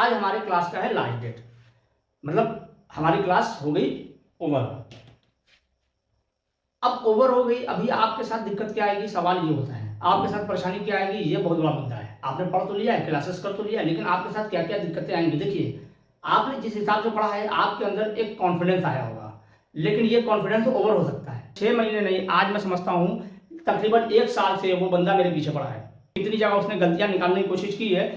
आज हमारे क्लास का है लास्ट डेट, मतलब हमारी क्लास हो गई ओवर। अब ओवर हो गई, अभी आपके साथ दिक्कत क्या आएगी, सवाल ये होता है आपके साथ परेशानी क्या आएगी, ये बहुत बड़ा मुद्दा है। आपने पढ़ तो लिया है, क्लासेस कर तो लिया है, लेकिन आपके साथ क्या क्या दिक्कतें आएंगी। देखिए, आपने जिस हिसाब से पढ़ा है आपके अंदर एक कॉन्फिडेंस आया होगा, लेकिन ये कॉन्फिडेंस ओवर हो सकता है। 6 महीने नहीं, आज मैं समझता हूँ तकरीबन 1 साल से वो बंदा मेरे पीछे पड़ा है। इतनी जगह उसने गलतियां निकालने की कोशिश की है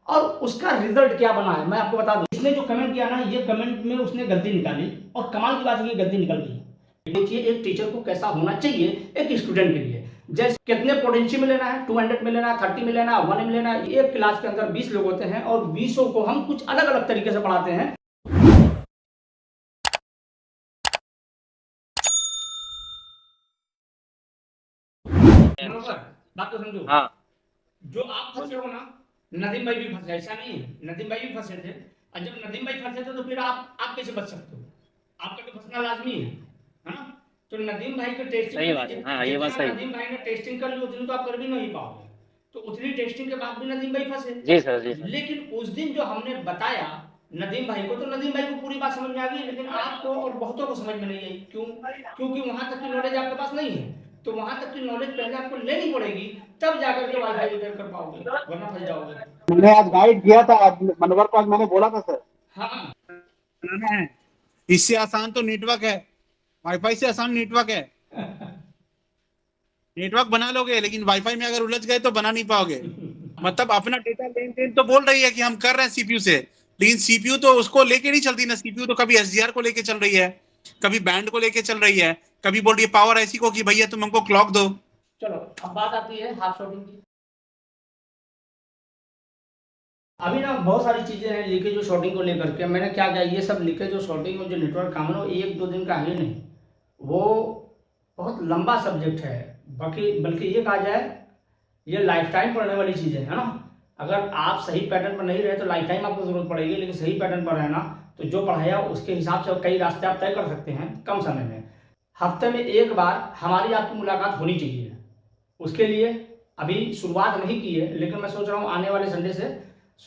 और उसका रिजल्ट क्या बना है मैं आपको बता दूं। इसने जो कमेंट किया ना, ये कमेंट में उसने गलती निकाली और कमाल की बात है, ये गलती निकल गई। देखिए, एक टीचर को कैसा होना चाहिए एक स्टूडेंट के लिए। जैसे कितने पोटेंशियल में लेना है, 200 में लेना है, 30 में लेना है, 1 में लेना है। एक क्लास के अंदर 20 लोग होते हैं और 20 को हम कुछ अलग अलग तरीके से पढ़ाते हैं। बात तो समझो। हाँ। जो आप फंसे हो ना, नदीम भाई भी फंसे, ऐसा नहीं है, नदीम भाई भी फंसे थे। और जब नदीम भाई फंसे थे तो फिर आप कैसे बच सकते हो, आपका तो फंसना लाजमी है ना। तो नदीम भाई के टेस्टिंग सही बात है। हाँ, ये बात जितना सही। नदीम भाई ने टेस्टिंग कर ली उतनी तो आप कर भी नहीं पाओगे। तो उतनी टेस्टिंग के बाद भी नदीम भाई फंसे। जी सर, जी सर। लेकिन उस दिन जो हमने बताया नदीम भाई को, तो नदीम भाई को पूरी बात समझ में आ गई, लेकिन आपको और बहुतों को समझ में नहीं आई। क्यों? क्योंकि वहां तक की नॉलेज आपके पास नहीं है। तो वहां तक की नॉलेज पहले आपको लेनी पड़ेगी, तब जाकर के वाईफाई रिपेयर कर पाओगे, वरना फंस जाओगे। मैंने आज गाइड किया था, आज मनोवर को आज मैंने बोला था सर हाँ, बनाना है। इससे आसान तो नेटवर्क है, वाईफाई से आसान नेटवर्क है। नेटवर्क बना लोगे लेकिन वाईफाई में अगर उलझ गए तो बना नहीं पाओगे। मतलब अपना डेटा लेन देन तो बोल रही है कि हम कर रहे हैं सीपीयू से, लेकिन सीपीयू तो उसको लेके नहीं चलती ना। सीपीयू तो कभी एसडीआर को लेके चल रही है, कभी बैंड को लेके चल रही है, कभी बोल रही है पावर ऐसी को कि भैया तुम हमको क्लॉक दो। चलो अब बात आती है हाफ शॉटिंग की। अभी ना बहुत सारी चीजें हैं लीकेज और शॉर्टिंग को लेकर के। मैंने क्या किया, ये सब लीकेज और शॉर्टिंग और जो नेटवर्क काम है वो 1-2 दिन का है नहीं, वो बहुत लंबा सब्जेक्ट है। बल्कि ये कहा जाए ये लाइफ टाइम पढ़ने वाली चीज़ें है ना। अगर आप सही पैटर्न पर नहीं रहे तो लाइफ टाइम आपको जरूरत पड़ेगी, लेकिन सही पैटर्न पर रहना तो जो पढ़ाया उसके हिसाब से कई रास्ते आप तय कर सकते हैं कम समय में। हफ्ते में 1 बार हमारी आपकी मुलाकात होनी चाहिए। उसके लिए अभी शुरुआत नहीं की है, लेकिन मैं सोच रहा हूँ आने वाले संडे से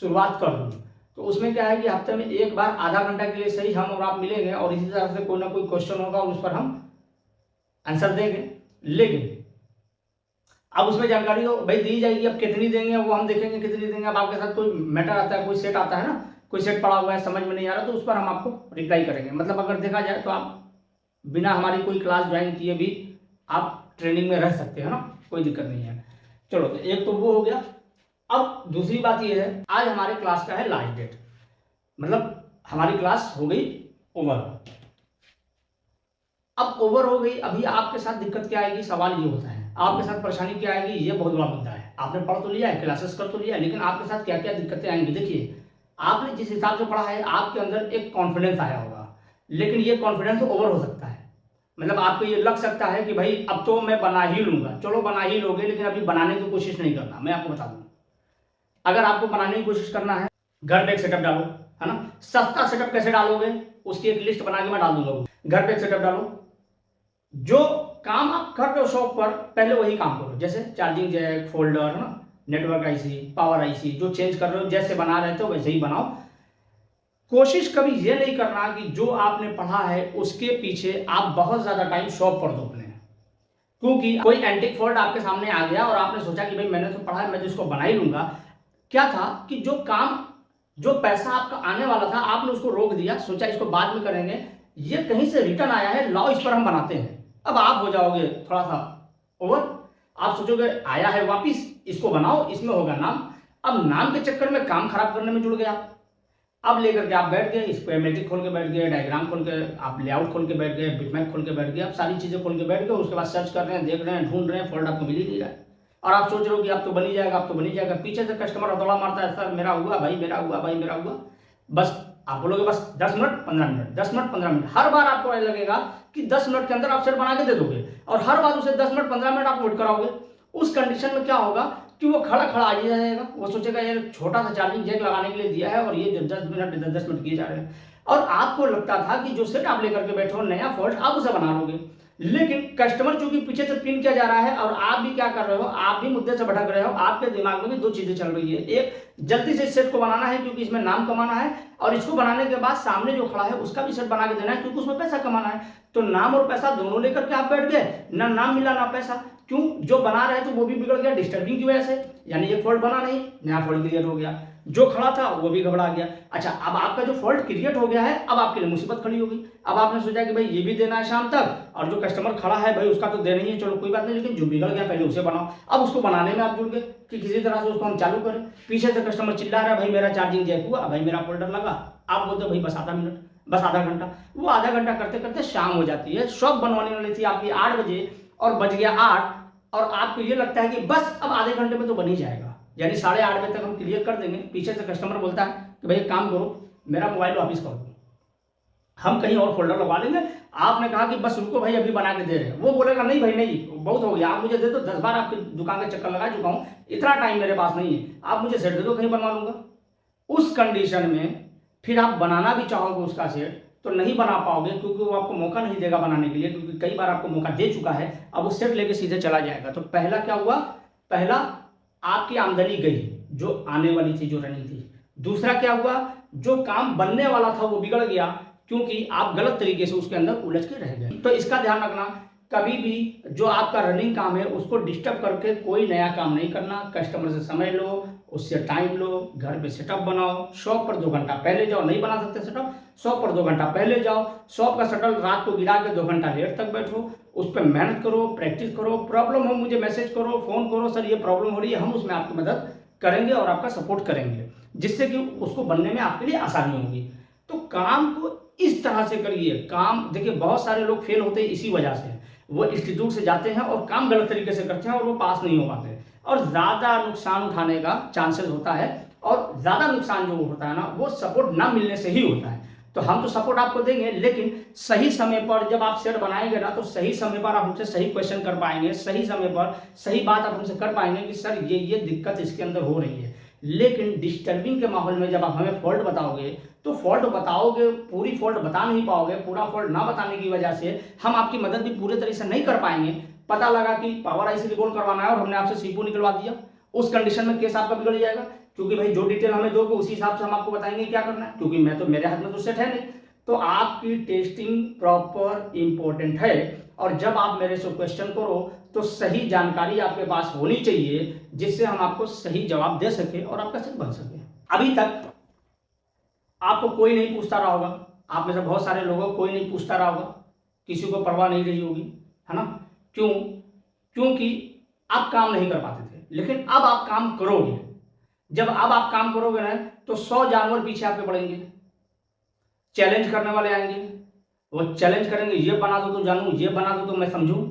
शुरुआत कर दूँ। तो उसमें क्या है कि हफ्ते में 1 बार आधा घंटा के लिए सही हम और आप मिलेंगे और इसी तरह से कोई ना कोई क्वेश्चन होगा और उस पर हम आंसर देंगे। लेकिन अब उसमें जानकारी तो भाई दी जाएगी, अब कितनी देंगे वो हम देखेंगे कितनी देंगे। अब आपके साथ कोई मैटर आता है, कोई सेट आता है ना, कोई सेट पड़ा हुआ है समझ में नहीं आ रहा, तो उस पर हम आपको रिप्लाई करेंगे। मतलब अगर देखा जाए तो आप बिना हमारी कोई क्लास ज्वाइन किए भी आप ट्रेनिंग में रह सकते हैं ना, कोई दिक्कत नहीं है। चलो, तो एक तो वो हो गया। अब दूसरी बात ये है, आज हमारे क्लास का है लास्ट डेट, मतलब हमारी क्लास हो गई ओवर। अब ओवर हो गई, अभी आपके साथ दिक्कत क्या आएगी, सवाल ये होता है आपके साथ परेशानी क्या आएगी, ये बहुत बड़ा मुद्दा है। आपने पढ़ तो लिया है, क्लासेस कर तो लिया है, लेकिन आपके साथ क्या क्या दिक्कतें आएंगी। देखिए, आपने जिस हिसाब से पढ़ा है आपके अंदर एक कॉन्फिडेंस आया होगा, लेकिन ये कॉन्फिडेंस ओवर हो सकता है। मतलब आपको ये लग सकता है कि भाई अब तो मैं बना ही लूंगा। चलो बना ही लोगे, लेकिन अभी बनाने की कोशिश नहीं करना। मैं आपको बता दूं, अगर आपको बनाने की कोशिश करना है, घर पे एक सेटअप डालो, है ना। सस्ता सेटअप कैसे डालोगे उसकी एक लिस्ट बना के मैं डाल दूंगा। घर पे एक सेटअप डालो, जो काम आप कर रहे हो शॉप पर पहले वही काम करो। जैसे चार्जिंग जैक, फोल्डर, है ना, नेटवर्क आईसी, पावर आईसी, जो चेंज कर रहे हो जैसे बना रहे थे वैसे ही बनाओ। कोशिश कभी ये नहीं करना कि जो आपने पढ़ा है उसके पीछे आप बहुत ज्यादा टाइम शॉप पर दो अपने। क्योंकि कोई एंटिक फॉल्ट आपके सामने आ गया और आपने सोचा कि भाई मैंने तो पढ़ा है, मैं तो इसको बना ही लूंगा। क्या था कि जो काम, जो पैसा आपका आने वाला था आपने उसको रोक दिया, सोचा इसको बाद में करेंगे। ये कहीं से रिटर्न आया है, लाओ इस पर हम बनाते हैं। अब आप हो जाओगे थोड़ा सा ओवर। आप सोचोगे आया है वापिस, इसको बनाओ, इसमें होगा नाम। अब नाम के चक्कर में काम खराब करने में जुड़ गए आप। अब लेकर के आप बैठ गए, स्कीमेटिक खोल के बैठ गए, डायग्राम खोल के, आप लेआउट खोल के बैठ गए, बिटमैप खोल के बैठ गए, आप सारी चीजें खोल के बैठ गए। उसके बाद सर्च कर रहे हैं, देख रहे हैं, ढूंढ रहे हैं, फॉल्ट आपको मिल ही नहीं रहा है। और आप सोच रहे हो कि अब तो बन ही जाएगा, अब तो बन ही जाएगा। पीछे से कस्टमर हथौड़ा मारता है, सर मेरा हुआ भाई, मेरा हुआ भाई, मेरा हुआ। बस आप बोलोगे बस 10 मिनट 15 मिनट, 10 मिनट 15 मिनट। हर बार आपको ऐसा लगेगा कि 10 मिनट के अंदर आप सेट बना के दे दोगे, और हर बार उसे 10 मिनट 15 मिनट आप वेट कराओगे। उस कंडीशन में क्या होगा कि वो खड़ा खड़ा आ जाएगा। वो सोचेगा यार छोटा सा चार्जिंग जैक लगाने के लिए दिया है और ये 10 मिनट 10 मिनट किए जा रहे हैं। और आपको लगता था कि जो सेट आप लेकर के बैठे हो नया फॉल्ट आप उसे बना लोगे, लेकिन कस्टमर चूंकि पीछे से पिन किया जा रहा है और आप भी क्या कर रहे हो, आप भी मुद्दे से भटक रहे हो, आपके दिमाग में भी दो चीजें चल रही है। एक, जल्दी से सेट को बनाना है क्योंकि इसमें नाम कमाना है, और इसको बनाने के बाद सामने जो खड़ा है उसका भी सेट बना के देना है क्योंकि उसमें पैसा कमाना है। तो नाम और पैसा दोनों लेकर के आप बैठ गए, ना नाम मिला ना पैसा। क्यों? जो बना रहे थे वो भी बिगड़ गया डिस्टर्बिंग की वजह से, यानी एक फॉल्ट बना नहीं, नया फॉल्ट क्रिएट हो गया। जो खड़ा था वो भी घबरा गया। अच्छा, अब आपका जो फॉल्ट क्रिएट हो गया है, अब आपके लिए मुसीबत खड़ी होगी। अब आपने सोचा कि भाई ये भी देना है शाम तक, और जो कस्टमर खड़ा है भाई उसका तो देना ही है, चलो कोई बात नहीं, लेकिन जो बिगड़ गया पहले उसे बनाओ। अब उसको बनाने में आप जुड़ गए कि किसी तरह से उसको हम चालू करें। पीछे से कस्टमर चिल्ला रहा है, भाई मेरा चार्जिंग जैक हुआ, भाई मेरा फोल्डर लगा। आप बोलते भाई बस आधा मिनट, बस आधा घंटा। वो आधा घंटा करते करते शाम हो जाती है। शॉप बनवाने वाली थी आपकी 8 बजे और बज गया 8, और आपको ये लगता है कि बस अब आधे घंटे में तो बन ही जाएगा, यानी 8:30 बजे तक हम क्लियर कर देंगे। पीछे से कस्टमर बोलता है कि भाई एक काम करो, मेरा मोबाइल वापस कर दो, हम कहीं और फोल्डर लगवा लेंगे। आपने कहा कि बस रुको भाई अभी बना के दे रहे हैं, वो बोलेगा नहीं भाई नहीं, बहुत हो गया, आप मुझे दे दो, 10 बार आपकी दुकान का चक्कर लगा चुका हूं, इतना टाइम मेरे पास नहीं है, आप मुझे सेट दे दो, कहीं बनवा लूंगा। उस कंडीशन में फिर आप बनाना भी चाहोगे उसका सेट तो नहीं बना पाओगे, क्योंकि वो आपको मौका नहीं देगा बनाने के लिए, क्योंकि कई बार आपको मौका दे चुका है। अब वो सेट लेके सीधे चला जाएगा। तो पहला क्या हुआ? पहला, आपकी आमदनी गई जो आने वाली थी, जो रनिंग थी। दूसरा क्या हुआ? जो काम बनने वाला था वो बिगड़ गया क्योंकि आप गलत तरीके से उसके अंदर उलझ के रह गए। तो इसका ध्यान रखना, कभी भी जो आपका रनिंग काम है उसको डिस्टर्ब करके कोई नया काम नहीं करना। कस्टमर से समय लो, उससे टाइम लो, घर पे सेटअप बनाओ, शॉप पर 2 घंटा पहले जाओ, नहीं बना सकते सेटअप, शॉप पर 2 घंटा पहले जाओ, शॉप का शटल रात को गिरा के 2 घंटा लेट तक बैठो, उस पर मेहनत करो, प्रैक्टिस करो। प्रॉब्लम हो मुझे मैसेज करो, फोन करो, सर ये प्रॉब्लम हो रही है, हम उसमें आपकी मदद करेंगे और आपका सपोर्ट करेंगे, जिससे कि उसको बनने में आपके लिए आसानी होगी। तो काम को इस तरह से करिए। काम देखिए, बहुत सारे लोग फेल होते हैं इसी वजह से, वो इंस्टीट्यूट से जाते हैं और काम गलत तरीके से करते हैं और वो पास नहीं हो पाते, और ज्यादा नुकसान उठाने का चांसेस होता है। और ज्यादा नुकसान जो होता है ना, वो सपोर्ट ना मिलने से ही होता है। तो हम तो सपोर्ट आपको देंगे, लेकिन सही समय पर जब आप सेट बनाएंगे ना, तो सही समय पर आप हमसे सही क्वेश्चन कर पाएंगे, सही समय पर सही बात आप हमसे कर पाएंगे कि सर ये दिक्कत इसके अंदर हो रही है। लेकिन डिस्टर्बिंग के माहौल में जब आप हमें फॉल्ट बताओगे, तो फॉल्ट बताओगे, पूरी फॉल्ट बता नहीं पाओगे, पूरा फॉल्ट ना बताने की वजह से हम आपकी मदद भी पूरे तरीके से नहीं कर पाएंगे। पता लगा कि पावर आईसी रिपोर्ट करवाना है और हमने आपसे सीपीयू निकलवा दिया, उस कंडीशन में केस आपका बिगड़ जाएगा, क्योंकि भाई जो डिटेल हमें दोगे उसी हिसाब से हम आपको बताएंगे क्या करना है, क्योंकि मेरे हाथ में तो सेट है नहीं। तो आपकी टेस्टिंग प्रॉपर इंपॉर्टेंट है, और जब आप मेरे से क्वेश्चन करो तो सही जानकारी आपके पास होनी चाहिए, जिससे हम आपको सही जवाब दे सके और आपका सेट बन सके। अभी तक आपको कोई नहीं पूछता रहा होगा, आप में से बहुत सारे लोगों को कोई नहीं पूछता रहा होगा, किसी को परवाह नहीं रही होगी, है ना? क्यों? क्योंकि आप काम नहीं कर पाते थे, लेकिन अब आप काम करोगे। जब अब आप काम करोगे ना, तो 100 जानवर पीछे आपके पड़ेंगे, चैलेंज करने वाले आएंगे, वो चैलेंज करेंगे, ये बना दो तो जानूं, ये बना दो तो मैं समझूं।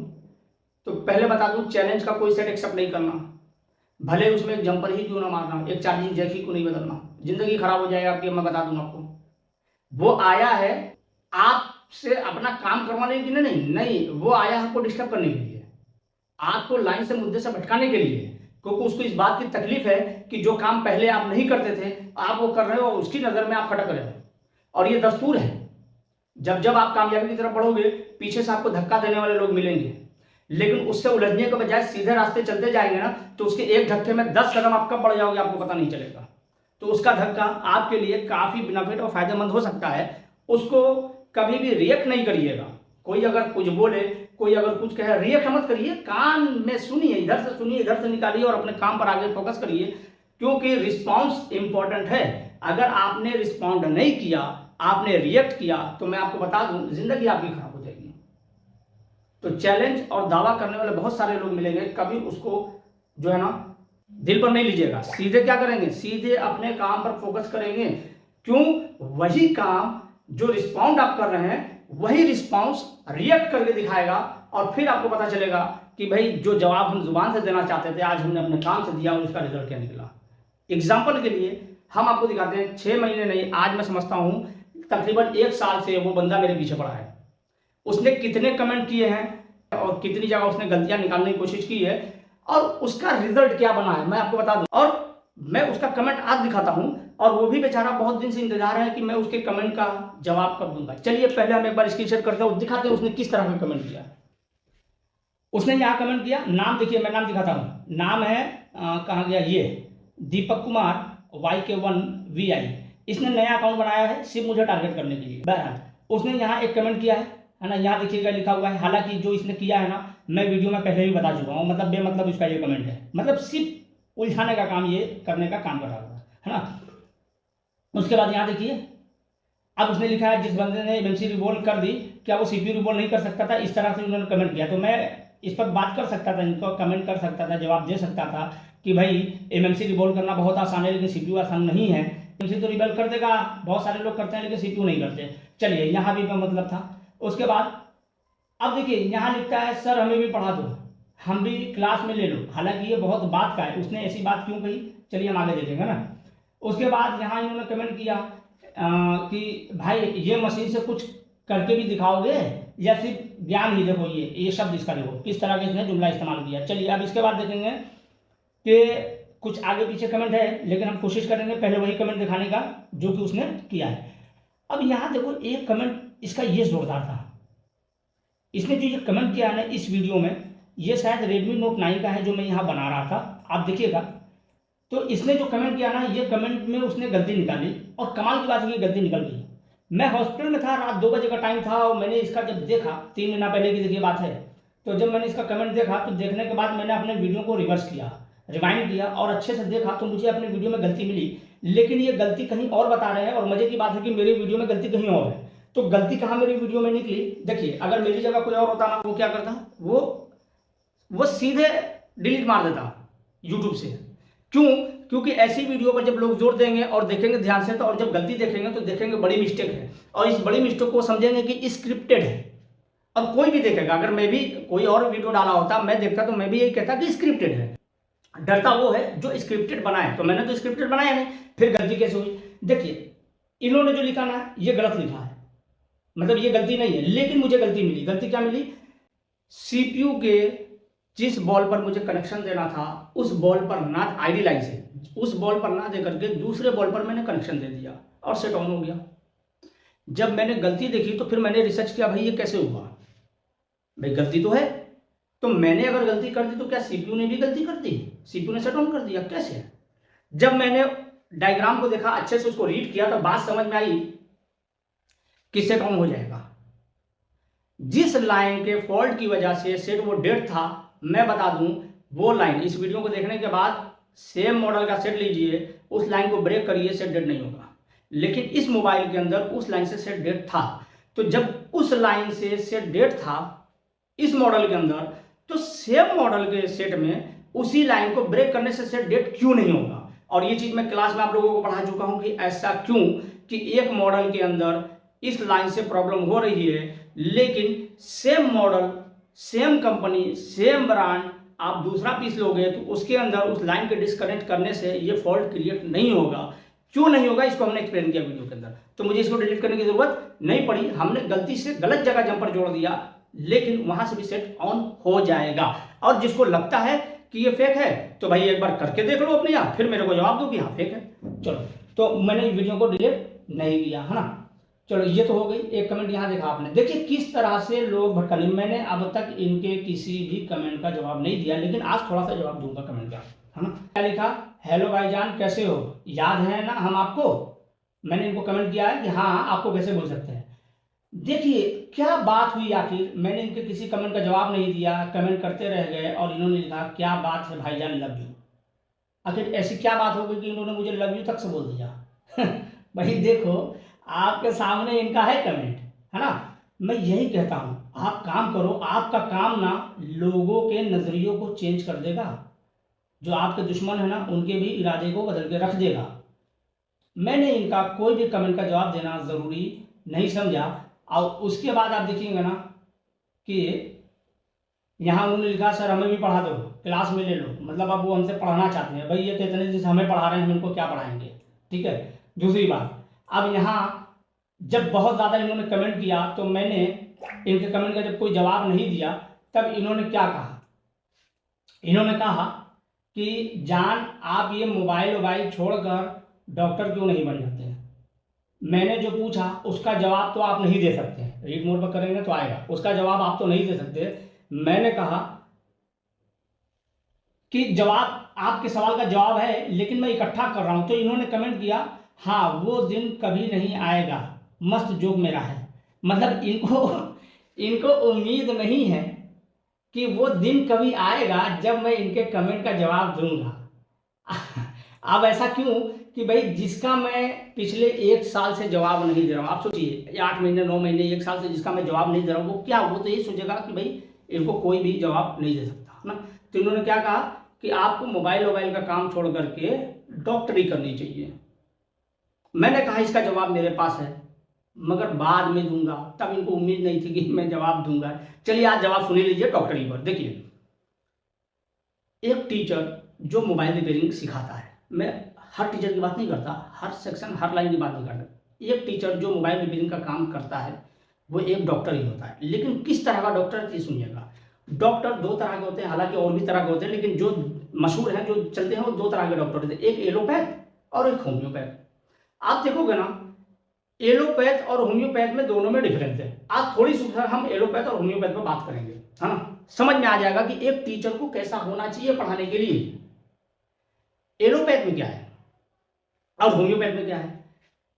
तो पहले बता दूं, चैलेंज का कोई सेट एक्सेप्ट नहीं करना, भले उसमें एक जंपर ही क्यों ना मारना, एक चार्जिंग जैक ही क्यों नहीं बदलना, जिंदगी खराब हो जाएगी आपकी, मैं बता दूंगा आपको। वो आया है आपसे अपना काम करवाने के लिए नहीं, वो आया है आपको डिस्टर्ब करने के लिए, आपको लाइन से मुद्दे से भटकाने के लिए, क्योंकि उसको इस बात की तकलीफ है कि जो काम पहले आप नहीं करते थे आप वो कर रहे हो, उसकी नजर में आप खटक रहे हो। और ये दस्तूर है, जब जब आप कामयाबी की तरफ बढ़ोगे, पीछे से आपको धक्का देने वाले लोग मिलेंगे, लेकिन उससे उलझने के बजाय सीधे रास्ते चलते जाएंगे ना, तो उसके एक धक्के में 10 कदम आप कब बढ़ जाओगे आपको पता नहीं चलेगा। तो उसका धक्का आपके लिए काफी बेनिफिट और फायदेमंद हो सकता है। उसको कभी भी रिएक्ट नहीं करिएगा। कोई अगर कुछ बोले, कोई अगर कुछ कहे, रिएक्ट मत करिए, कान में सुनिए, इधर से सुनिए, इधर से निकालिए और अपने काम पर आगे फोकस करिए, क्योंकि रिस्पॉन्स इंपॉर्टेंट है। अगर आपने रिस्पॉन्ड नहीं किया, आपने रिएक्ट किया, तो मैं आपको बता दूं जिंदगी आपकी खराब हो जाएगी। तो चैलेंज और दावा करने वाले बहुत सारे लोग मिलेंगे, कभी उसको जो है ना दिल पर नहीं लीजिएगा। सीधे क्या करेंगे, सीधे अपने काम पर फोकस करेंगे। क्यों? वही काम जो रिस्पॉन्ड आप कर रहे हैं, वही रिस्पॉन्स रिएक्ट करके दिखाएगा, और फिर आपको पता चलेगा कि भाई जो जवाब हम जुबान से देना चाहते थे, आज हमने अपने काम से दिया और उसका रिजल्ट क्या निकला। एग्जाम्पल के लिए हम आपको दिखाते हैं, 6 महीने नहीं, आज मैं समझता हूं तकरीबन 1 साल से वो बंदा मेरे पीछे पड़ा है। उसने कितने कमेंट किए हैं और कितनी जगह उसने गलतियां निकालने की कोशिश की है, और उसका रिजल्ट क्या बना है मैं आपको बता दूं। और मैं उसका कमेंट आज दिखाता हूं, और वो भी बेचारा बहुत दिन से इंतजार है कि मैं उसके कमेंट का जवाब कब दूंगा। चलिए पहले हम एक बार स्क्रीन शेयर करते हैं और दिखाते हैं उसने किस तरह का कमेंट किया। उसने यहाँ कमेंट किया, नाम देखिए, मैं नाम दिखाता हूँ, नाम है कहाँ गया ये, दीपक कुमार YK1VI। इसने नया अकाउंट बनाया है सिर्फ मुझे टारगेट करने के लिए। बहरहाल उसने यहाँ एक कमेंट किया है ना, यहाँ देखिएगा लिखा हुआ है, हालांकि जो इसने किया है ना मैं वीडियो में पहले भी बता चुका हूँ, मतलब बेमतलब इसका ये कमेंट है, मतलब सिर्फ उलझाने का काम, ये करने का काम कर रहा था, है ना। उसके बाद यहाँ देखिए, अब उसने लिखा है जिस बंदे ने एमएमसी रिवॉल्व कर दी, क्या वो सीपीयू रिवॉल्व नहीं कर सकता था, इस तरह से उन्होंने कमेंट किया। तो मैं इस पर बात कर सकता था, इनको कमेंट कर सकता था, जवाब दे सकता था कि भाई एमएमसी रिवॉल्व करना बहुत आसान है लेकिन सीपीयू आसान नहीं है। एमएमसी तो रिवॉल्व कर देगा, बहुत सारे लोग करते हैं लेकिन सीपीयू नहीं करते। चलिए यहाँ भी मतलब था। उसके बाद अब देखिए यहाँ लिखता है सर हमें भी पढ़ा दो, हम भी क्लास में ले लो। हालांकि ये बहुत बात का है, उसने ऐसी बात क्यों कही, चलिए हम आगे देखेंगे ना। उसके बाद यहाँ इन्होंने कमेंट किया कि भाई ये मशीन से कुछ करके भी दिखाओगे या सिर्फ ज्ञान ही, देखो ये शब्द इसका देखो किस तरह के इसने जुमला इस्तेमाल किया। चलिए अब इसके बाद देखेंगे कि कुछ आगे पीछे कमेंट है, लेकिन हम कोशिश करेंगे पहले वही कमेंट दिखाने का जो कि उसने किया है। अब यहाँ देखो एक कमेंट इसका ये जोरदार था, इसने जो ये कमेंट किया है ना इस वीडियो में, ये शायद Redmi Note 9 का है जो मैं यहाँ बना रहा था, आप देखिएगा। तो इसने जो कमेंट किया ना, ये कमेंट में उसने गलती निकाली, और कमाल की बात है ये गलती निकल गई। मैं हॉस्पिटल में था, रात 2 बजे का टाइम था, और मैंने इसका जब देखा, 3 महीना पहले की देखिए बात है, तो जब मैंने इसका कमेंट देखा तो देखने के बाद मैंने अपने वीडियो को रिवर्स किया, रिवाइंड किया और अच्छे से देखा, तो मुझे अपने वीडियो में गलती मिली, लेकिन ये गलती कहीं और बता रहे हैं। और मजे की बात है कि मेरी वीडियो में गलती कहीं और है। तो गलती कहाँ मेरी वीडियो में निकली, देखिए, अगर मेरी जगह कोई और होता ना, वो क्या करता, वो सीधे डिलीट मार देता यूट्यूब से। क्यों? क्योंकि ऐसी वीडियो पर जब लोग जोर देंगे और देखेंगे ध्यान से, तो और जब गलती देखेंगे तो देखेंगे बड़ी मिस्टेक है, और इस बड़ी मिस्टेक को समझेंगे कि स्क्रिप्टेड है। और कोई भी देखेगा, अगर मैं भी कोई और वीडियो डाला होता, मैं देखता तो मैं भी यही कहता कि स्क्रिप्टेड है। डरता वो है जो स्क्रिप्टेड बनाए, तो मैंने तो स्क्रिप्टेड बनाया नहीं, फिर गलती कैसे हुई। देखिए इन्होंने जो लिखा ना, ये गलत लिखा है, मतलब ये गलती नहीं है, लेकिन मुझे गलती मिली। गलती क्या मिली, सीपीयू के जिस बॉल पर मुझे कनेक्शन देना था, उस बॉल पर ना आईडी लाइन से, उस बॉल पर ना दे करके दूसरे बॉल पर मैंने कनेक्शन दे दिया और सेट ऑन हो गया। जब मैंने गलती देखी तो फिर मैंने रिसर्च किया, भाई ये कैसे हुआ, भाई गलती तो है। तो मैंने अगर गलती कर दी तो क्या सीपीयू ने भी गलती कर दी, सीपीयू ने सेट ऑन कर दिया, कैसे? जब मैंने डायग्राम को देखा, अच्छे से उसको रीड किया, तो बात समझ में आई कि सेट ऑन हो जाएगा। जिस लाइन के फॉल्ट की वजह से सेट वो डेड था, मैं बता दूं, वो लाइन, इस वीडियो को देखने के बाद सेम मॉडल का सेट लीजिए, उस लाइन को ब्रेक करिए, सेट डेड नहीं होगा। लेकिन इस मोबाइल के अंदर उस लाइन से सेट डेड था। तो जब उस लाइन से सेट डेड था इस मॉडल के अंदर, तो सेम मॉडल के सेट में उसी लाइन को ब्रेक करने से सेट डेड क्यों नहीं होगा। और ये चीज मैं क्लास में आप लोगों को पढ़ा चुका हूं कि ऐसा क्यों, कि एक मॉडल के अंदर इस लाइन से प्रॉब्लम हो रही है, लेकिन same model, same company, same brand, आप दूसरा पीस लोगे तो उसके अंदर उस लाइन के डिस्कनेक्ट करने से ये फॉल्ट क्रिएट नहीं होगा। क्यों नहीं होगा, इसको हमने एक्सप्लेन किया वीडियो के अंदर, तो मुझे इसको डिलीट करने की जरूरत नहीं पड़ी। हमने गलती से गलत जगह जंपर जोड़ दिया, लेकिन वहां से भी सेट ऑन हो जाएगा। और जिसको लगता है कि ये फेक है, तो भाई एक बार करके देख लो अपने आप, फिर मेरे को जवाब दो कि हाँ फेक है। चलो, तो मैंने वीडियो को डिलीट नहीं किया, है ना। चलो ये तो हो गई। एक कमेंट यहाँ देखा आपने, देखिए किस तरह से लोग भटकाने। मैंने अब तक इनके किसी भी कमेंट का जवाब नहीं दिया, लेकिन आज थोड़ा सा जवाब दूंगा कमेंट का, है ना। क्या लिखा, हेलो भाईजान कैसे हो, याद है ना हम आपको। मैंने इनको कमेंट किया है कि हाँ आपको कैसे बोल सकते हैं। देखिए क्या बात हुई आखिर, मैंने इनके किसी कमेंट का जवाब नहीं दिया, कमेंट करते रह गए, और इन्होंने लिखा क्या बात है भाईजान लव यू। आखिर ऐसी क्या बात हो गई कि इन्होंने मुझे लव यू तक से बोल दिया। भाई देखो आपके सामने इनका है कमेंट, है ना। मैं यही कहता हूं, आप काम करो, आपका काम ना लोगों के नजरियों को चेंज कर देगा, जो आपके दुश्मन है ना उनके भी इरादे को बदल के रख देगा। मैंने इनका कोई भी कमेंट का जवाब देना जरूरी नहीं समझा। और उसके बाद आप देखिएगा ना कि यहाँ उन्होंने लिखा सर हमें भी पढ़ा दो, क्लास में ले लो, मतलब अब वो हमसे पढ़ाना चाहते हैं। भाई ये तो इतने दिन से हमें पढ़ा रहे हैं, हम इनको क्या पढ़ाएंगे, ठीक है। दूसरी बात, अब यहाँ जब बहुत ज़्यादा इन्होंने कमेंट किया, तो मैंने इनके कमेंट का जब कोई जवाब नहीं दिया, तब इन्होंने क्या कहा, इन्होंने कहा कि जान आप ये मोबाइल छोड़कर डॉक्टर क्यों नहीं बन जाते हैं। मैंने जो पूछा उसका जवाब तो आप नहीं दे सकते, रीड मोड पर करेंगे तो आएगा, उसका जवाब आप तो नहीं दे सकते। मैंने कहा कि जवाब, आपके सवाल का जवाब है लेकिन मैं इकट्ठा कर रहा हूं। तो इन्होंने कमेंट किया, हाँ वो दिन कभी नहीं आएगा, मस्त जोक मेरा है। मतलब इनको इनको उम्मीद नहीं है कि वो दिन कभी आएगा जब मैं इनके कमेंट का जवाब दूंगा। अब ऐसा क्यों कि भाई जिसका मैं पिछले 1 साल से जवाब नहीं दे रहा हूँ, आप सोचिए 8 महीने 9 महीने 1 साल से जिसका मैं जवाब नहीं दे रहा हूँ, वो क्या, वो तो ये सोचेगा कि भाई इनको कोई भी जवाब नहीं दे सकता है ना। तो इन्होंने क्या कहा कि आपको मोबाइल वोबाइल का काम छोड़ करके डॉक्टरी करनी चाहिए। मैंने कहा इसका जवाब मेरे पास है मगर बाद में दूंगा, तब इनको उम्मीद नहीं थी कि मैं जवाब दूंगा। चलिए आज जवाब सुन लीजिए डॉक्टरी पर। देखिए, एक टीचर जो मोबाइल रिपेयरिंग सिखाता है, मैं हर टीचर की बात नहीं करता, हर सेक्शन हर लाइन की बात नहीं करता, एक टीचर जो मोबाइल रिपेयरिंग का काम करता है वो एक डॉक्टर ही होता है। लेकिन किस तरह का डॉक्टर, ये सुनिएगा। डॉक्टर 2 तरह के होते हैं, हालांकि और भी तरह के होते हैं, लेकिन जो मशहूर हैं जो चलते हैं वो 2 तरह के डॉक्टर होते हैं, एक एलोपैथ और एक होम्योपैथ। आप देखोगे ना, एलोपैथ और होम्योपैथ में दोनों में डिफरेंस है। आज थोड़ी सी हम एलोपैथ और होम्योपैथ में बात करेंगे, है ना, समझ में आ जाएगा कि एक टीचर को कैसा होना चाहिए पढ़ाने के लिए। एलोपैथ में क्या है और होम्योपैथ में क्या है।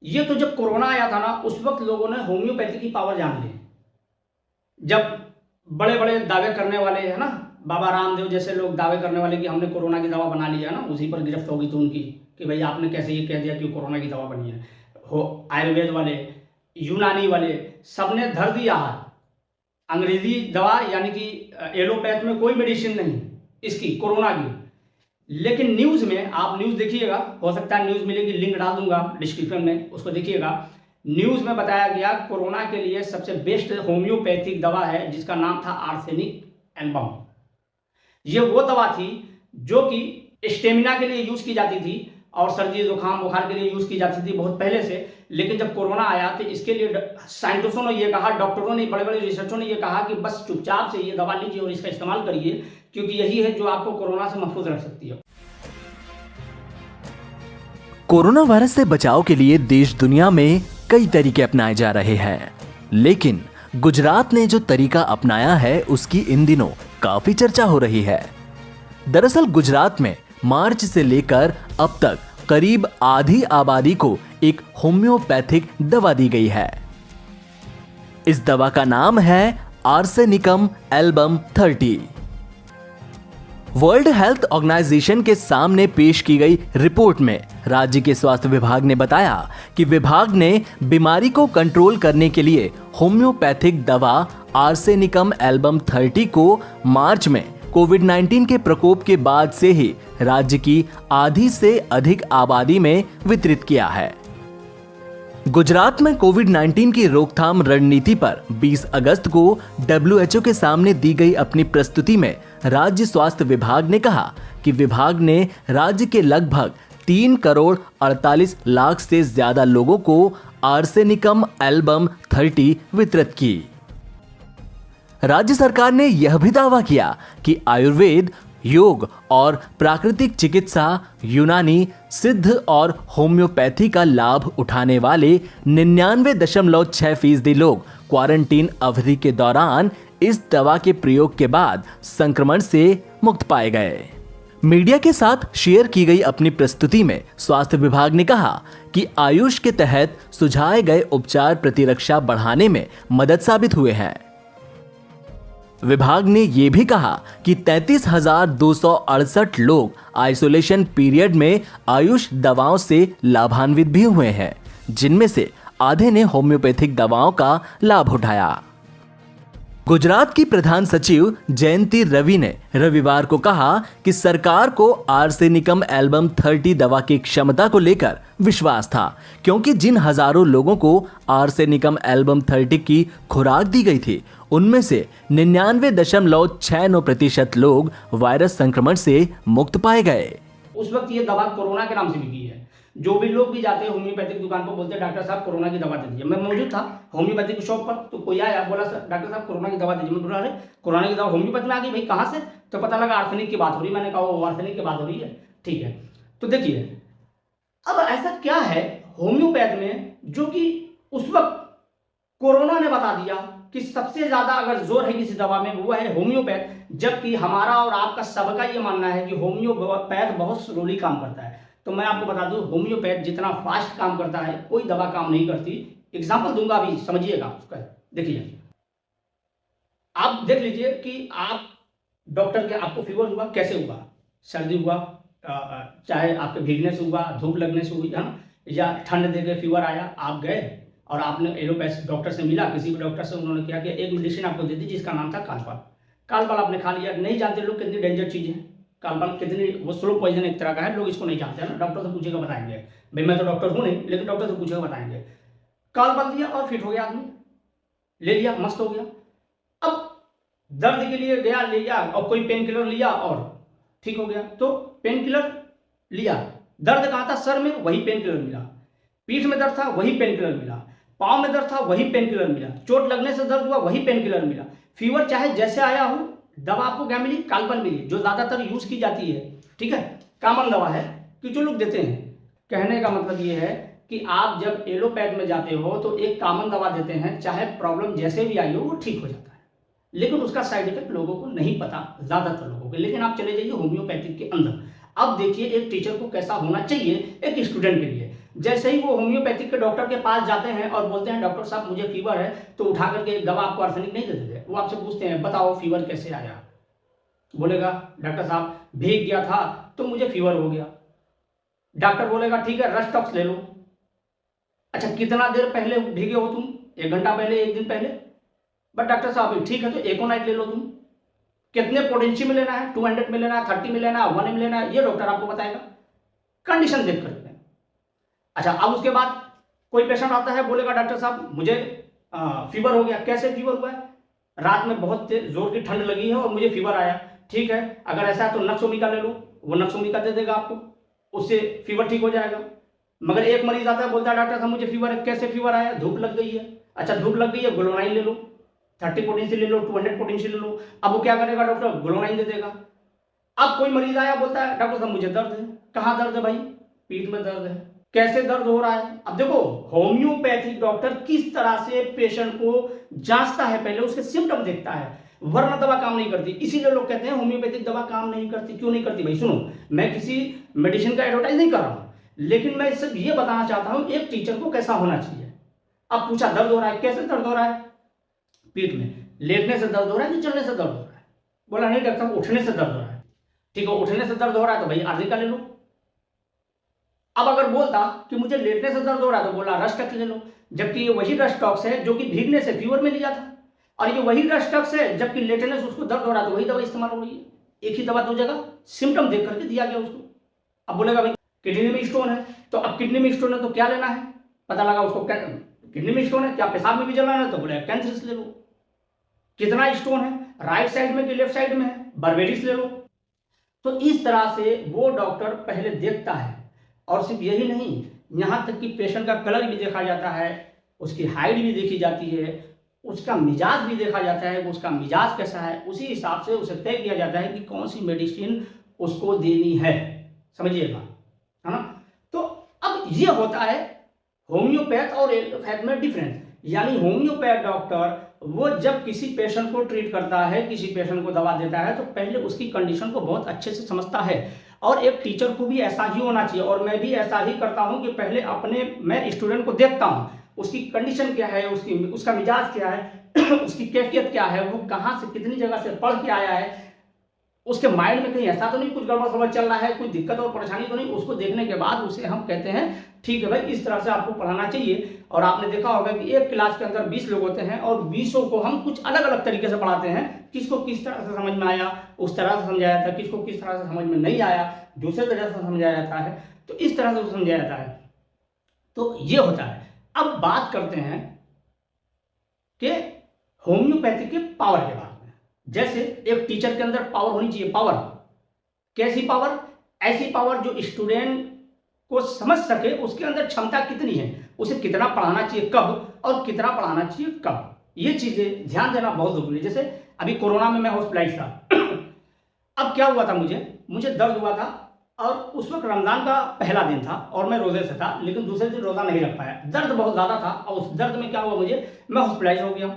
ये तो जब कोरोना आया था ना, उस वक्त लोगों ने होम्योपैथी की पावर जान ली। जब बड़े बड़े दावे करने वाले हैं ना, बाबा रामदेव जैसे लोग दावे करने वाले कि हमने कोरोना की दवा बना लिया ना, उसी पर गिरफ्त होगी तो उनकी कि भाई आपने कैसे ये कह दिया कि कोरोना की दवा बनी है। हो आयुर्वेद वाले, यूनानी वाले, सबने धर दिया हाथ। अंग्रेजी दवा यानी कि एलोपैथ में कोई मेडिसिन नहीं इसकी कोरोना की। लेकिन न्यूज़ में, आप न्यूज़ देखिएगा, हो सकता है न्यूज़ मिलेगी, लिंक डाल दूंगा डिस्क्रिप्शन में, उसको देखिएगा। न्यूज़ में बताया गया कोरोना के लिए सबसे बेस्ट होम्योपैथिक दवा है जिसका नाम था आर्सेनिक एल्बम। ये वो दवा थी जो कि स्टेमिना के लिए यूज़ की जाती थी और सर्दी जुकाम बुखार के लिए यूज़ की जाती थी बहुत पहले से। लेकिन जब कोरोना आया तो इसके लिए साइंटिस्टों ने ये कहा, डॉक्टरों ने, बड़े बड़े रिसर्चरों ने ये कहा कि बस चुपचाप से ये दवा लीजिए और इसका इस्तेमाल करिए, क्योंकि यही है जो आपको कोरोना से महफूज रख सकती है। कोरोना वायरस से बचाव के लिए देश दुनिया में कई तरीके अपनाए जा रहे हैं, लेकिन गुजरात ने जो तरीका अपनाया है उसकी इन दिनों काफी चर्चा हो रही है। दरअसल गुजरात में मार्च से लेकर अब तक करीब आधी आबादी को एक होम्योपैथिक दवा दी गई है। इस दवा का नाम है arsenicum album 30। World Health Organization के सामने पेश की गई रिपोर्ट में राज्य के स्वास्थ्य विभाग ने बताया कि विभाग ने बीमारी को कंट्रोल करने के लिए होम्योपैथिक दवा आर्सेनिकम एल्बम 30 को मार्च में कोविड-19 के प्रकोप के बाद से ही राज्य की आधी से अधिक आबादी में वितरित किया है। गुजरात में कोविड-19 की रोकथाम रणनीति पर 20 अगस्त को WHO के सामने दी गई अपनी प्रस्तुति में राज्य स्वास्थ्य विभाग ने कहा कि विभाग ने राज्य के लगभग 3 करोड़ 48 लाख से ज्यादा लोगों को आर्सेनिकम एल्बम 30 वितरित की। राज्य सरकार ने यह भी दावा किया कि आयुर्वेद, योग और प्राकृतिक चिकित्सा, यूनानी, सिद्ध और होम्योपैथी का लाभ उठाने वाले 99.6% लोग क्वारंटीन अवधि के दौरान इस दवा के प्रयोग के बाद संक्रमण से मुक्त पाए गए। मीडिया के साथ शेयर की गई अपनी प्रस्तुति में स्वास्थ्य विभाग ने कहा कि आयुष के तहत सुझाए गए उपचार प्रतिरक्षा बढ़ाने में मदद साबित हुए हैं। विभाग ने यह भी कहा कि 33,268 लोग आइसोलेशन पीरियड में आयुष दवाओं से लाभान्वित भी हुए हैं, जिनमें से आधे ने होम्योपैथिक दवाओं का लाभ उठाया। गुजरात की प्रधान सचिव जयंती रवि ने रविवार को कहा कि सरकार को आर्सेनिकम एल्बम 30 दवा की क्षमता को लेकर विश्वास था, क्योंकि जिन हजारों लोगों को आर्सेनिकम एल्बम 30 की खुराक दी गई थी उनमें से 99.69% लोग वायरस संक्रमण से मुक्त पाए गए। उस वक्त ये दवा कोरोना के नाम से बिकी है। जो भी लोग भी जाते हैं होम्योपैथिक दुकान पर, बोलते हैं डॉक्टर साहब कोरोना की दवा दे दीजिए। मैं मौजूद था होम्योपैथिक शॉप पर, तो कोई आया बोला सर डॉक्टर साहब कोरोना की दवा दीजिए। मैं बोला अरे कोरोना की दवा होम्योपैथ में आ गई भाई, कहाँ से? तो पता लगा आर्सेनिक की बात हो रही। मैंने कहा वो आर्सेनिक की बात हो रही है, ठीक है। तो देखिए अब ऐसा क्या है होम्योपैथ में जो कि उस वक्त कोरोना ने बता दिया कि सबसे ज़्यादा अगर जोर है किसी दवा में वो है होम्योपैथ, जबकि हमारा और आपका सबका ये मानना है कि होम्योपैथ बहुत स्लोली काम करता है। तो मैं आपको बता दूं, होम्योपैथ जितना फास्ट काम करता है कोई दवा काम नहीं करती। एग्जाम्पल दूंगा, अभी समझिएगा उसका। देखिए, आप देख लीजिए कि आप डॉक्टर के, आपको फीवर हुआ, कैसे हुआ? सर्दी हुआ, चाहे आपके भीगने से हुआ, धूप लगने से हुई, है ना, या ठंड दे के फीवर आया, आप गए और आपने एलोपैथ डॉक्टर से मिला, किसी भी डॉक्टर से, उन्होंने क्या किया, एक मेडिसिन आपको दे दी जिसका नाम था कालपाल। कालपाल आपने खा लिया। नहीं जानते लोग कितनी डेंजर चीज़ है कालपाल, कितनी, वो स्लो पॉइजन एक तरह का है, लोग इसको नहीं जानते हैं ना। डॉक्टर से पूछेगा बताएंगे, भाई मैं तो डॉक्टर हूँ नहीं, लेकिन डॉक्टर से पूछेगा बताएंगे। कालपाल दिया और फिट हो गया आदमी, ले लिया, मस्त हो गया। अब दर्द के लिए गया, ले लिया, और कोई पेन किलर लिया और ठीक हो गया। तो पेन किलर लिया, दर्द कहाँ था? सर में, वही पेन किलर मिला। पीठ में दर्द था, वही पेन किलर मिला। पाँव में दर्द था, वही पेन किलर मिला। चोट लगने से दर्द हुआ, वही पेन किलर मिला। फीवर चाहे जैसे आया हो, दवा आपको क्या मिली? कालपाल मिली, जो ज़्यादातर यूज की जाती है, ठीक है, कॉमन दवा है कि जो लोग देते हैं। कहने का मतलब ये है कि आप जब एलोपैथ में जाते हो तो एक कॉमन दवा देते हैं, चाहे प्रॉब्लम जैसे भी आई हो वो ठीक हो जाता है, लेकिन उसका साइड इफेक्ट लोगों को नहीं पता, ज़्यादातर लोगों को। लेकिन आप चले जाइए होम्योपैथिक के अंदर, अब देखिए एक टीचर को कैसा होना चाहिए एक स्टूडेंट के लिए। जैसे ही वो होम्योपैथिक के डॉक्टर के पास जाते हैं और बोलते हैं डॉक्टर साहब मुझे फीवर है, तो उठा करके एक दवा आपको आर्सेनिक नहीं दे देते। वो आपसे पूछते हैं बताओ फीवर कैसे आया? बोलेगा डॉक्टर साहब भीग गया था तो मुझे फीवर हो गया। डॉक्टर बोलेगा ठीक है रस्ट टॉक्स ले लो। अच्छा कितना देर पहले भीगे हो तुम? 1 घंटा पहले, 1 दिन पहले? बट डॉक्टर साहब ठीक है तो एकोनाइट ले लो तुम। कितने पोटेंशियल में लेना है? 200 में लेना है, 30 में लेना है, 1 में लेना है, ये डॉक्टर आपको बताएगा कंडीशन देख करके। अच्छा अब उसके बाद कोई पेशेंट आता है, बोलेगा डॉक्टर साहब मुझे फीवर हो गया। कैसे फीवर हुआ है? रात में बहुत जोर की ठंड लगी है और मुझे फीवर आया। ठीक है, अगर ऐसा है तो नक्सोमिका ले लो, वो नक्सोमिका दे देगा आपको, उससे फीवर ठीक हो जाएगा। मगर एक मरीज आता है, बोलता है डॉक्टर साहब मुझे फीवर है। कैसे फीवर आया? धूप लग गई है। अच्छा धूप लग गई है, ग्लोनाइन ले लो, 30 पोटेंशियल ले लो, 200 पोटेंशियल ले लो। अब वो क्या करेगा डॉक्टर? ग्लोनाइन दे देगा। अब कोई मरीज आया, बोलता है डॉक्टर साहब मुझे दर्द है। कहाँ दर्द है भाई? पीठ में दर्द है। कैसे दर्द हो रहा है? अब देखो होम्योपैथिक डॉक्टर किस तरह से पेशेंट को जांचता है, पहले उसके सिम्टम देखता है, वरना दवा काम नहीं करती। इसीलिए लोग कहते हैं होम्योपैथिक दवा काम नहीं करती। क्यों नहीं करती भाई? सुनो, मैं किसी मेडिसिन का एडवर्टाइज नहीं कर रहा हूं, लेकिन मैं सिर्फ ये बताना चाहता हूं एक टीचर को कैसा होना चाहिए। अब पूछा दर्द हो रहा है, कैसे दर्द हो रहा है? पीठ में, लेटने से दर्द हो रहा है कि चलने से दर्द हो रहा है? बोला नहीं डॉक्टर साहब उठने से दर्द हो रहा है। ठीक है, उठने से दर्द हो रहा है तो भाई आर्निका ले लो। अब अगर बोलता कि मुझे लेटने से दर्द हो रहा है तो बोला रस्टॉक्स ले लो, जबकि ये वही रस्टॉक्स है जो कि भीगने से फीवर में लिया था, और ये वही रस्टॉक्स है जबकि लेटने से उसको दर्द हो रहा है, तो वही दवा इस्तेमाल हो रही है। एक ही दवा दो जगह सिम्टम देख करके दिया गया उसको। अब बोलेगा भाई किडनी में स्टोन है, तो अब किडनी में स्टोन है तो क्या लेना है? पता लगा उसको किडनी में स्टोन है, क्या पेशाब में भी जलाना है? तो बोले कैंसर ले लो। कितना स्टोन है, राइट साइड में कि लेफ्ट साइड में है? बारबेरिस ले लो। तो इस तरह से वो डॉक्टर पहले देखता है। और सिर्फ यही नहीं, यहाँ तक कि पेशेंट का कलर भी देखा जाता है, उसकी हाइट भी देखी जाती है, उसका मिजाज भी देखा जाता है, उसका मिजाज कैसा है, उसी हिसाब से उसे तय किया जाता है कि कौन सी मेडिसिन उसको देनी है। समझिएगा, है ना? तो अब ये होता है होम्योपैथ और एलोपैथ में डिफरेंस। यानी होम्योपैथ डॉक्टर वो जब किसी पेशेंट को ट्रीट करता है, किसी पेशेंट को दवा देता है, तो पहले उसकी कंडीशन को बहुत अच्छे से समझता है। और एक टीचर को भी ऐसा ही होना चाहिए, और मैं भी ऐसा ही करता हूं कि पहले मैं स्टूडेंट को देखता हूं, उसकी कंडीशन क्या है, उसका मिजाज क्या है उसकी कैफियत क्या है, वो कहाँ से कितनी जगह से पढ़ के आया है, उसके माइंड में कहीं ऐसा तो नहीं कुछ गड़बड़ सड़बड़ चल रहा है, कोई दिक्कत और परेशानी तो नहीं। उसको देखने के बाद उसे हम कहते हैं ठीक है भाई इस तरह से आपको पढ़ाना चाहिए। और आपने देखा होगा कि एक क्लास के अंदर 20 लोग होते हैं और 20 को हम कुछ अलग अलग तरीके से पढ़ाते हैं। किसको किस तरह से समझ में आया उस तरह से समझाया जाता है, किसको किस तरह से समझ में नहीं आया दूसरे तरह से समझाया जाता है, तो इस तरह से समझाया जाता है। तो ये होता है। अब बात करते हैं कि होम्योपैथी के पावर के बारे में। जैसे एक टीचर के अंदर पावर होनी चाहिए। पावर कैसी पावर? ऐसी पावर जो स्टूडेंट को समझ सके उसके अंदर क्षमता कितनी है, उसे कितना पढ़ाना चाहिए कब, और कितना पढ़ाना चाहिए कब, ये चीजें ध्यान देना बहुत जरूरी है। जैसे अभी कोरोना में मैं हॉस्पिटलाइज था अब क्या हुआ था, मुझे दर्द हुआ था और उस वक्त रमजान का पहला दिन था और मैं रोजे से था, लेकिन दूसरे दिन रोजा नहीं रख पाया। दर्द बहुत ज्यादा था और उस दर्द में क्या हुआ मैं हॉस्पिटलाइज हो गया।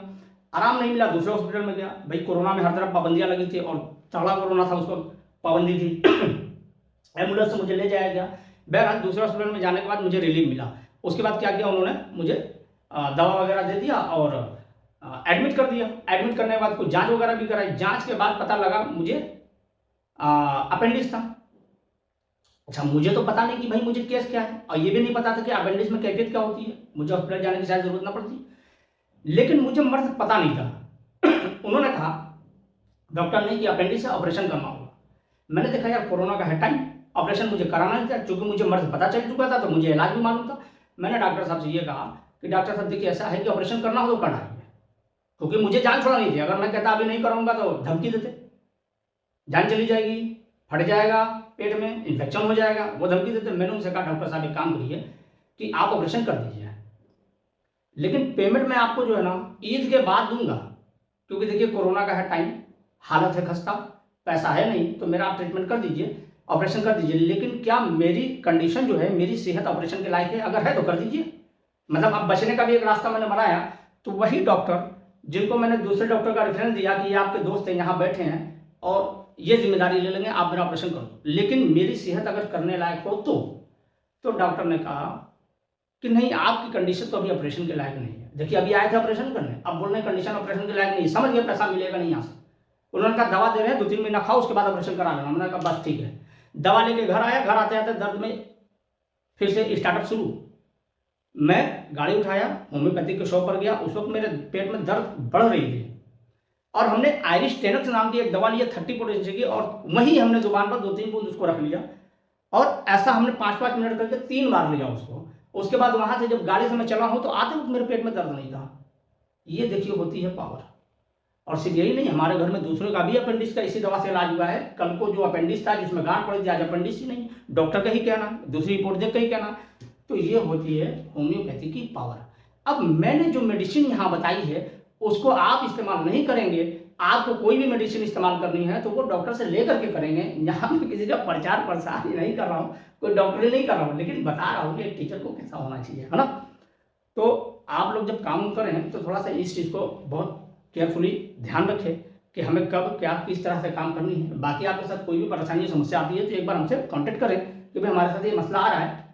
आराम नहीं मिला, दूसरे हॉस्पिटल में गया। भाई कोरोना में हर तरफ पाबंदियां लगी थी और तगड़ा कोरोना था, उसको पाबंदी थी। एम्बुलेंस से मुझे ले जाया गया। बहरहाल दूसरे हॉस्पिटल में जाने के बाद मुझे रिलीफ मिला। उसके बाद क्या किया उन्होंने, मुझे दवा वगैरह दे दिया और एडमिट कर दिया। एडमिट करने के बाद कुछ जांच वगैरह भी कराई। जांच के बाद पता लगा मुझे अपेंडिक्स था। अच्छा, मुझे तो पता नहीं कि भाई मुझे केस क्या है, और ये भी नहीं पता था कि अपेंडिक्स में कैफियत क्या होती है। मुझे हॉस्पिटल जाने की शायद जरूरत ना पड़ती, लेकिन मुझे मर्ज पता नहीं था। उन्होंने कहा डॉक्टर ने कि अपेंडिक्स से ऑपरेशन करना होगा। मैंने देखा यार कोरोना का है टाइम, ऑपरेशन मुझे कराना नहीं था, क्योंकि मुझे मर्ज पता चल चुका था तो मुझे इलाज भी मालूम था। मैंने डॉक्टर साहब से ये कहा कि डॉक्टर साहब देखिए ऐसा है कि ऑपरेशन करना हो तो कराइए, क्योंकि मुझे जान छोड़ा नहीं थी। अगर मैं कहता अभी नहीं कराऊंगा तो धमकी देते, जान चली जाएगी, फट जाएगा, पेट में इन्फेक्शन हो जाएगा, वो धमकी देते। मैंने उनसे कहा डॉक्टर साहब एक काम करिए कि आप ऑपरेशन कर दीजिए, लेकिन पेमेंट मैं आपको जो है ना ईद के बाद दूंगा, क्योंकि देखिए कोरोना का है टाइम, हालत है खस्ता, पैसा है नहीं, तो मेरा आप ट्रीटमेंट कर दीजिए, ऑपरेशन कर दीजिए। लेकिन क्या मेरी कंडीशन जो है, मेरी सेहत ऑपरेशन के लायक है? अगर है तो कर दीजिए। मतलब अब बचने का भी एक रास्ता मैंने बनाया। तो वही डॉक्टर जिनको मैंने दूसरे डॉक्टर का रेफरेंस दिया कि ये आपके दोस्त हैं, यहाँ बैठे हैं और ये जिम्मेदारी ले लेंगे, आप मेरा ऑपरेशन कर दो, लेकिन मेरी सेहत अगर करने लायक हो तो डॉक्टर ने कहा कि नहीं, आपकी कंडीशन तो अभी ऑपरेशन के लायक नहीं है। देखिए अभी आए थे ऑपरेशन करने, अब बोल रहे हैं कंडीशन ऑपरेशन के लायक नहीं, समझ गए पैसा मिलेगा नहीं यहाँ से। उन्होंने कहा दवा दे रहे हैं, 2-3 महीना खाओ, उसके बाद ऑपरेशन करा लेना। मैंने कहा बस ठीक है। दवा लेके घर आया, घर आते आते दर्द में फिर से स्टार्टअप शुरू। मैं गाड़ी उठाया, होम्योपैथिक के शॉप पर गया। उस वक्त मेरे पेट में दर्द बढ़ रही थी और हमने आयरिश टेनक्स नाम की एक दवा लिया 30 पोटेंशियल की, और वही हमने जुबान पर 2-3 बूंद उसको रख लिया और ऐसा हमने 5-5 मिनट करके 3 बार लिया उसको। उसके बाद वहां से जब गाड़ी से मैं चला हूं तो आते वक्त मेरे पेट में दर्द नहीं था। ये देखिए होती है पावर। और सिर्फ यही नहीं, हमारे घर में दूसरे का भी अपेंडिक्स का इसी दवा से इलाज हुआ है। कल को जो अपेंडिक्स था जिसमें गांठ पड़ी थी, आज अपेंडिक्स ही नहीं, डॉक्टर का ही कहना, दूसरी रिपोर्ट देख के ही कहना। तो ये होती है होम्योपैथी की पावर। अब मैंने जो मेडिसिन यहाँ बताई है उसको आप इस्तेमाल नहीं करेंगे, आपको कोई भी मेडिसिन इस्तेमाल करनी है तो वो डॉक्टर से लेकर के करेंगे। यहाँ मैं किसी का प्रचार प्रसार नहीं कर रहा हूँ, कोई डॉक्टर ही नहीं कर रहा हूँ, लेकिन बता रहा हूँ कि एक टीचर को कैसा होना चाहिए, है ना। तो आप लोग जब काम करें तो थोड़ा सा इस चीज़ को बहुत केयरफुली ध्यान रखें कि हमें कब क्या किस तरह से काम करनी है। बाकी आपके साथ कोई भी परेशानी समस्या आती है तो एक बार हमसे कांटेक्ट करें कि भाई हमारे साथ ये मसला आ रहा है।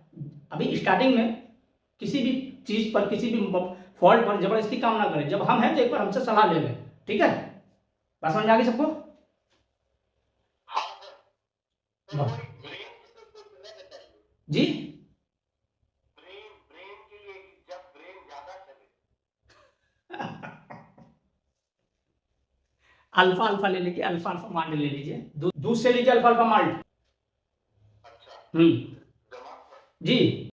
अभी स्टार्टिंग में किसी भी चीज़ पर, किसी भी फॉल्ट पर जबरदस्ती काम ना करें। जब हम हैं तो एक बार हमसे सलाह ले लें, ठीक है। बात समझ आ गई सबको? जी अल्फा अल्फा ले लीजिए, अल्फा अल्फा माल्ट ले लीजिए, दूध से लीजिए अल्फा अल्फा माल्ट। जी।